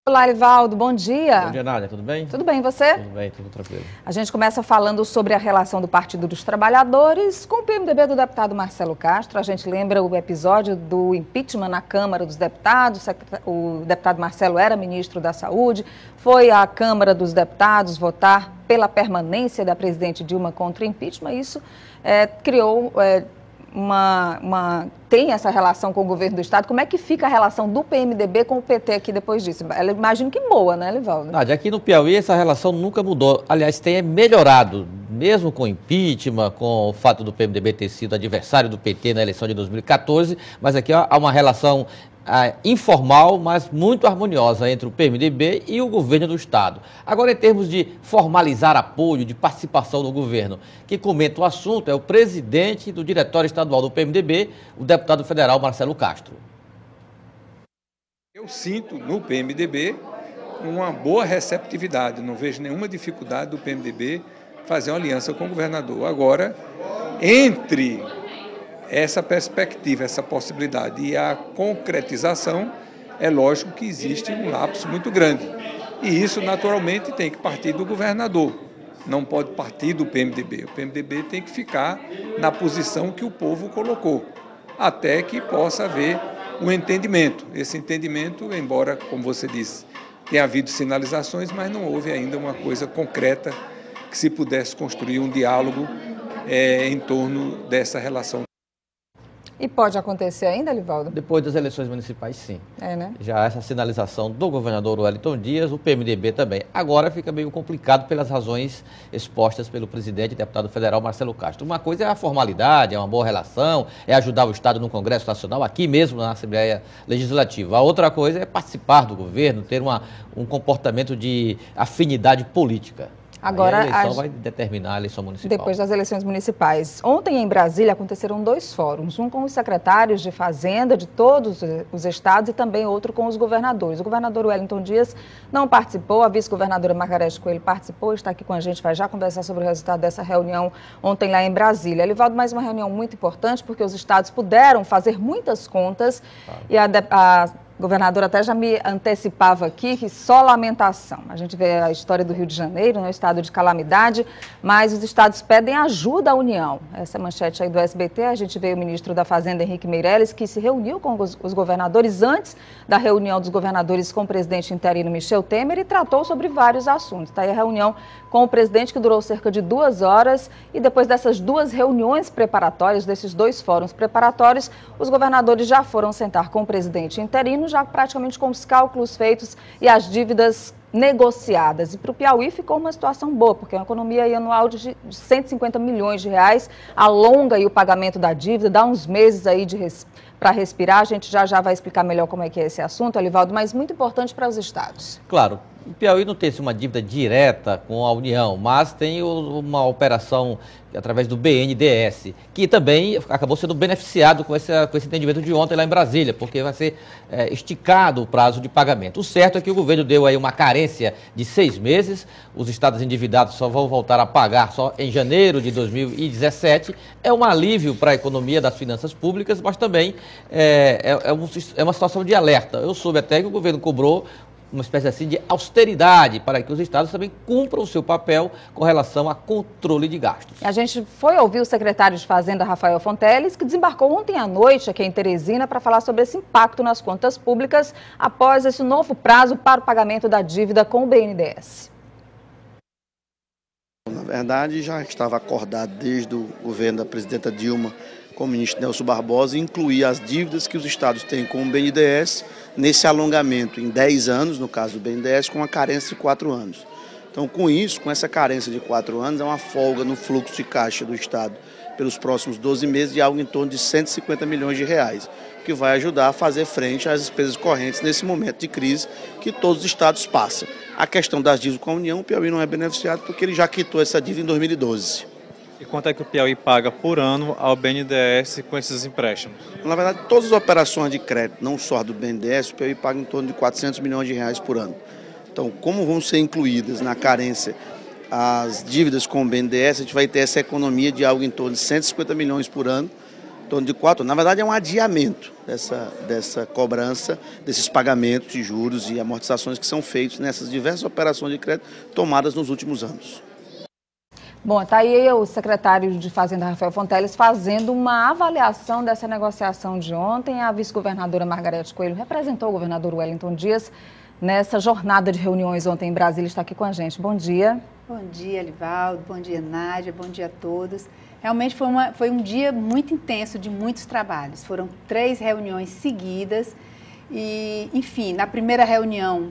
Olá, Livaldo, bom dia. Bom dia, Nádia, tudo bem? Tudo bem, e você? Tudo bem, tudo tranquilo. A gente começa falando sobre a relação do Partido dos Trabalhadores com o PMDB do deputado Marcelo Castro. A gente lembra o episódio do impeachment na Câmara dos Deputados. O deputado Marcelo era ministro da Saúde, foi à Câmara dos Deputados votar pela permanência da presidente Dilma contra o impeachment. Isso criou tem essa relação com o governo do Estado. Como é que fica a relação do PMDB com o PT aqui depois disso? Eu imagino que boa, né, Livaldo? Nádia, aqui no Piauí essa relação nunca mudou. Aliás, tem melhorado, mesmo com o impeachment, com o fato do PMDB ter sido adversário do PT na eleição de 2014, mas aqui há uma relação informal, mas muito harmoniosa entre o PMDB e o governo do Estado. Agora, em termos de formalizar apoio, de participação no governo, quem comenta o assunto é o presidente do Diretório Estadual do PMDB, o deputado federal Marcelo Castro. Eu sinto no PMDB uma boa receptividade, não vejo nenhuma dificuldade do PMDB fazer uma aliança com o governador. Agora, entre essa perspectiva, essa possibilidade e a concretização, é lógico que existe um lapso muito grande. E isso, naturalmente, tem que partir do governador, não pode partir do PMDB. O PMDB tem que ficar na posição que o povo colocou, até que possa haver um entendimento. Esse entendimento, embora, como você disse, tenha havido sinalizações, mas não houve ainda uma coisa concreta que se pudesse construir um diálogo em torno dessa relação. E pode acontecer ainda, Livaldo? Depois das eleições municipais, sim. Né? Já essa sinalização do governador Wellington Dias, o PMDB também. Agora fica meio complicado pelas razões expostas pelo presidente e deputado federal Marcelo Castro. Uma coisa é a formalidade, é uma boa relação, é ajudar o Estado no Congresso Nacional, aqui mesmo na Assembleia Legislativa. A outra coisa é participar do governo, ter um comportamento de afinidade política. Agora, a eleição vai determinar a eleição municipal. Depois das eleições municipais. Ontem, em Brasília, aconteceram 2 fóruns. Um com os secretários de Fazenda de todos os estados e também outro com os governadores. O governador Wellington Dias não participou, a vice-governadora Margarete Coelho participou, está aqui com a gente, vai já conversar sobre o resultado dessa reunião ontem lá em Brasília. Livaldo, mais uma reunião muito importante, porque os estados puderam fazer muitas contas e a governadora até já me antecipava aqui que só lamentação. A gente vê a história do Rio de Janeiro, no estado de calamidade, mas os estados pedem ajuda à União. Essa manchete aí do SBT, a gente vê o ministro da Fazenda, Henrique Meirelles, que se reuniu com os governadores antes da reunião dos governadores com o presidente interino Michel Temer e tratou sobre vários assuntos. Está aí a reunião com o presidente que durou cerca de 2 horas e depois dessas 2 reuniões preparatórias, desses 2 fóruns preparatórios, os governadores já foram sentar com o presidente interino, já praticamente com os cálculos feitos e as dívidas negociadas. E para o Piauí ficou uma situação boa, porque é uma economia anual de 150 milhões de reais, alonga aí o pagamento da dívida, dá uns meses aí para respirar. A gente já vai explicar melhor como é que é esse assunto, Livaldo, mas muito importante para os estados. Claro. O Piauí não tem uma dívida direta com a União, mas tem uma operação através do BNDES, que também acabou sendo beneficiado com esse entendimento de ontem lá em Brasília, porque vai ser esticado o prazo de pagamento. O certo é que o governo deu aí uma carência de 6 meses, os estados endividados só vão voltar a pagar só em janeiro de 2017. É um alívio para a economia das finanças públicas, mas também é uma situação de alerta. Eu soube até que o governo cobrou uma espécie assim de austeridade para que os estados também cumpram o seu papel com relação a controle de gastos. A gente foi ouvir o secretário de Fazenda, Rafael Fonteles, que desembarcou ontem à noite aqui em Teresina para falar sobre esse impacto nas contas públicas após esse novo prazo para o pagamento da dívida com o BNDES. Na verdade, já estava acordado desde o governo da presidenta Dilma com o ministro Nelson Barbosa, incluir as dívidas que os estados têm com o BNDES nesse alongamento em 10 anos, no caso do BNDES, com uma carência de 4 anos. Então, com isso, com essa carência de 4 anos, é uma folga no fluxo de caixa do estado pelos próximos 12 meses de algo em torno de 150 milhões de reais, que vai ajudar a fazer frente às despesas correntes nesse momento de crise que todos os estados passam. A questão das dívidas com a União, o Piauí não é beneficiado porque ele já quitou essa dívida em 2012. E quanto é que o Piauí paga por ano ao BNDES com esses empréstimos? Na verdade, todas as operações de crédito, não só do BNDES, o Piauí paga em torno de 400 milhões de reais por ano. Então, como vão ser incluídas na carência as dívidas com o BNDES, a gente vai ter essa economia de algo em torno de 150 milhões por ano, em torno de 4 anos. Na verdade, é um adiamento dessa cobrança, desses pagamentos de juros e amortizações que são feitos nessas diversas operações de crédito tomadas nos últimos anos. Bom, está aí o secretário de Fazenda, Rafael Fonteles, fazendo uma avaliação dessa negociação de ontem. A vice-governadora Margarete Coelho representou o governador Wellington Dias nessa jornada de reuniões ontem em Brasília. Está aqui com a gente. Bom dia. Bom dia, Livaldo. Bom dia, Nádia. Bom dia a todos. Realmente foi um dia muito intenso, de muitos trabalhos. Foram 3 reuniões seguidas e, enfim, na primeira reunião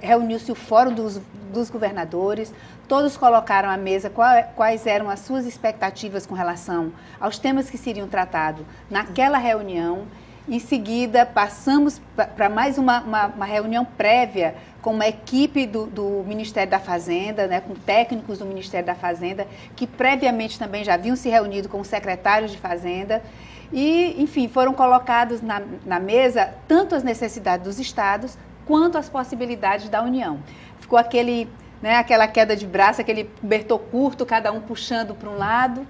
reuniu-se o Fórum dos Governadores. Todos colocaram à mesa quais eram as suas expectativas com relação aos temas que seriam tratados naquela reunião. Em seguida, passamos para mais uma reunião prévia com uma equipe do Ministério da Fazenda, né, com técnicos do Ministério da Fazenda, que previamente também já haviam se reunido com os secretários de Fazenda. E, enfim, foram colocados na mesa tanto as necessidades dos estados quanto as possibilidades da União. Ficou aquela queda de braço, aquele cobertor curto, cada um puxando para um lado.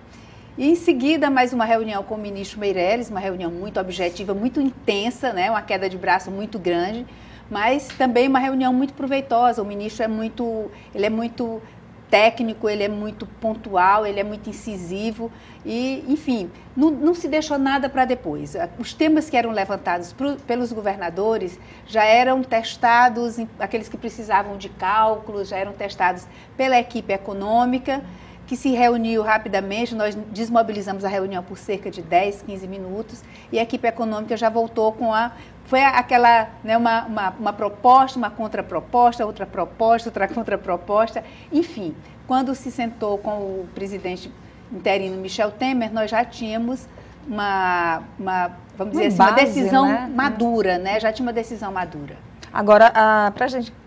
E em seguida, mais uma reunião com o ministro Meirelles, uma reunião muito objetiva, muito intensa, né? Uma queda de braço muito grande, mas também uma reunião muito proveitosa. O ministro é muito técnico, ele é muito pontual, ele é muito incisivo e, enfim, não se deixou nada para depois. Os temas que eram levantados pelos governadores já eram testados, aqueles que precisavam de cálculos, já eram testados pela equipe econômica, que se reuniu rapidamente. Nós desmobilizamos a reunião por cerca de 10, 15 minutos e a equipe econômica já voltou foi aquela, né, uma proposta, uma contraproposta, outra contraproposta. Enfim, quando se sentou com o presidente interino Michel Temer, nós já tínhamos vamos dizer assim, uma decisão, né, madura, né? Já tinha uma decisão madura. Agora,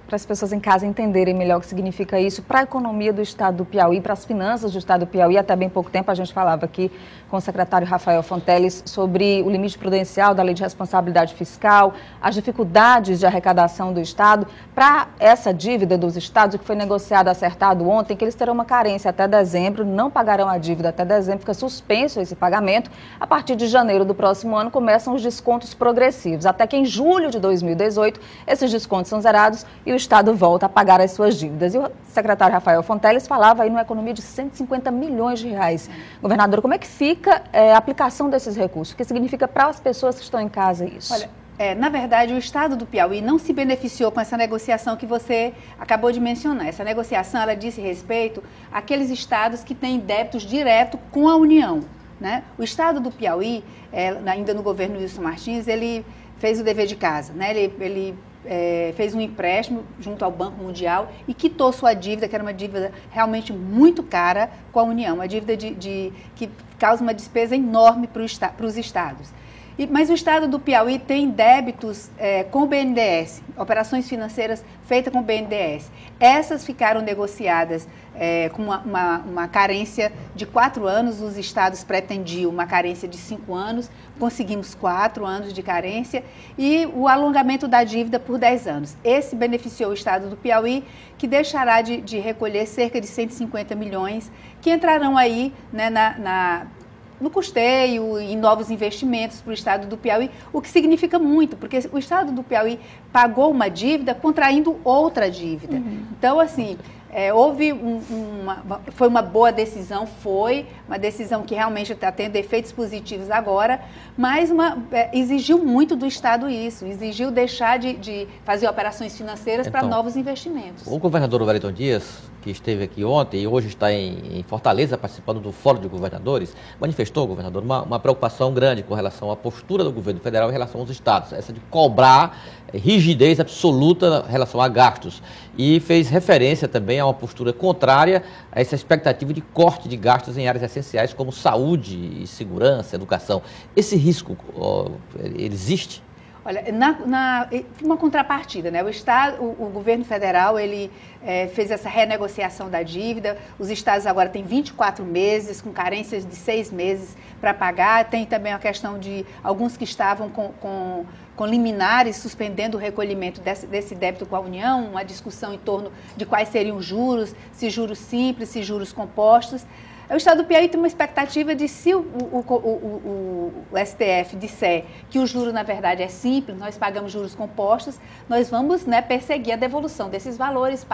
para as pessoas em casa entenderem melhor o que significa isso, para a economia do estado do Piauí, para as finanças do estado do Piauí, até bem pouco tempo a gente falava aqui com o secretário Rafael Fonteles sobre o limite prudencial da Lei de Responsabilidade Fiscal, as dificuldades de arrecadação do estado. Para essa dívida dos estados, o que foi negociado, acertado ontem, que eles terão uma carência até dezembro, não pagarão a dívida até dezembro, fica suspenso esse pagamento. A partir de janeiro do próximo ano começam os descontos progressivos, até que em julho de 2018 esses descontos são zerados e o Estado volta a pagar as suas dívidas. E o secretário Rafael Fonteles falava aí numa economia de 150 milhões de reais. Governador, como é que fica a aplicação desses recursos? O que significa para as pessoas que estão em casa isso? Olha, na verdade, o Estado do Piauí não se beneficiou com essa negociação que você acabou de mencionar. Essa negociação, ela disse respeito àqueles estados que têm débitos direto com a União, né? O Estado do Piauí, ainda no governo Wilson Martins, ele fez o dever de casa, né? Ele fez um empréstimo junto ao Banco Mundial e quitou sua dívida, que era uma dívida realmente muito cara com a União, uma dívida que causa uma despesa enorme para os estados. Mas o estado do Piauí tem débitos com o BNDES, operações financeiras feitas com o BNDES. Essas ficaram negociadas com uma carência de 4 anos, os estados pretendiam uma carência de 5 anos, conseguimos 4 anos de carência e o alongamento da dívida por 10 anos. Esse beneficiou o estado do Piauí, que deixará de recolher cerca de 150 milhões, que entrarão aí, né, no custeio, em novos investimentos para o estado do Piauí, o que significa muito, porque o estado do Piauí pagou uma dívida contraindo outra dívida. Então, assim, foi uma boa decisão, foi uma decisão que realmente está tendo efeitos positivos agora, mas exigiu muito do Estado isso, exigiu deixar de fazer operações financeiras para novos investimentos. O governador Wellington Dias, que esteve aqui ontem e hoje está em Fortaleza participando do Fórum de Governadores, manifestou, governador, uma preocupação grande com relação à postura do governo federal em relação aos estados, essa de cobrar rigidez absoluta em relação a gastos, e fez referência também a uma postura contrária a essa expectativa de corte de gastos em áreas essenciais como saúde, segurança, educação. Esse risco, ele existe? Olha, uma contrapartida, né? O governo federal, ele fez essa renegociação da dívida, os estados agora têm 24 meses, com carências de 6 meses para pagar, tem também a questão de alguns que estavam com liminares suspendendo o recolhimento desse débito com a União, uma discussão em torno de quais seriam os juros, se juros simples, se juros compostos. O Estado do Piauí tem uma expectativa de, se o STF disser que o juro, na verdade, é simples, nós pagamos juros compostos, nós vamos, né, perseguir a devolução desses valores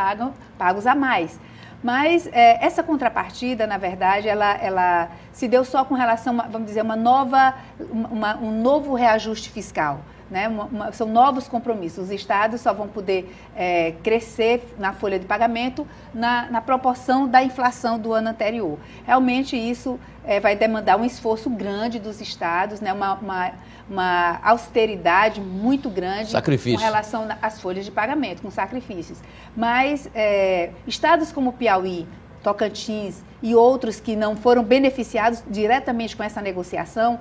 pagos a mais. Mas essa contrapartida, na verdade, ela se deu só com relação, vamos dizer, um novo reajuste fiscal. Né? São novos compromissos. Os estados só vão poder crescer na folha de pagamento na proporção da inflação do ano anterior. Realmente isso vai demandar um esforço grande dos estados, né? Uma austeridade muito grande com relação às folhas de pagamento, com sacrifícios. Mas estados como Piauí, Tocantins e outros que não foram beneficiados diretamente com essa negociação,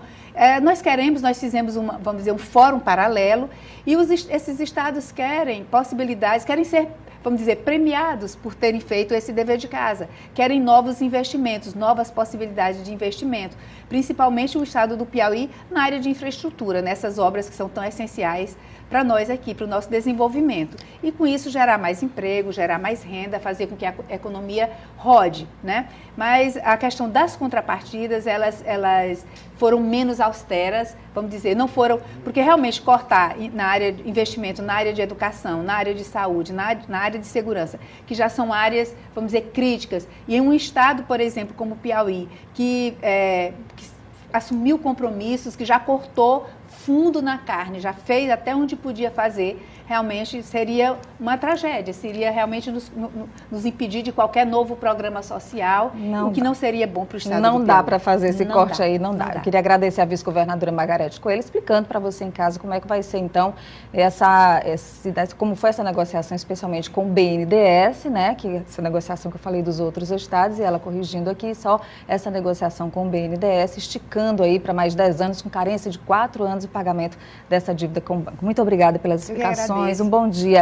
nós fizemos vamos dizer, um fórum paralelo e esses estados querem possibilidades, querem ser, vamos dizer, premiados por terem feito esse dever de casa, querem novos investimentos, novas possibilidades de investimento, principalmente o estado do Piauí na área de infraestrutura, nessas obras que são tão essenciais para nós aqui, para o nosso desenvolvimento. E com isso gerar mais emprego, gerar mais renda, fazer com que a economia rode, né? Mas a questão das contrapartidas, elas foram menos austeras, vamos dizer, não foram, porque realmente cortar na área de investimento, na área de educação, na área de saúde, na área de segurança, que já são áreas, vamos dizer, críticas, e em um estado, por exemplo, como o Piauí, que assumiu compromissos, que já cortou fundo na carne, já fez até onde podia fazer, realmente seria uma tragédia, seria realmente nos impedir de qualquer novo programa social, o que não seria bom para o estado do Piauí. Não dá para fazer esse corte aí, não dá. Eu queria agradecer a vice-governadora Margarete Coelho, explicando para você em casa como é que vai ser, então, como foi essa negociação, especialmente com o BNDES, né, que essa negociação que eu falei dos outros estados, e ela corrigindo aqui, só essa negociação com o BNDES, esticando aí para mais 10 anos, com carência de 4 anos de pagamento dessa dívida com o banco. Muito obrigada pelas explicações, um bom dia.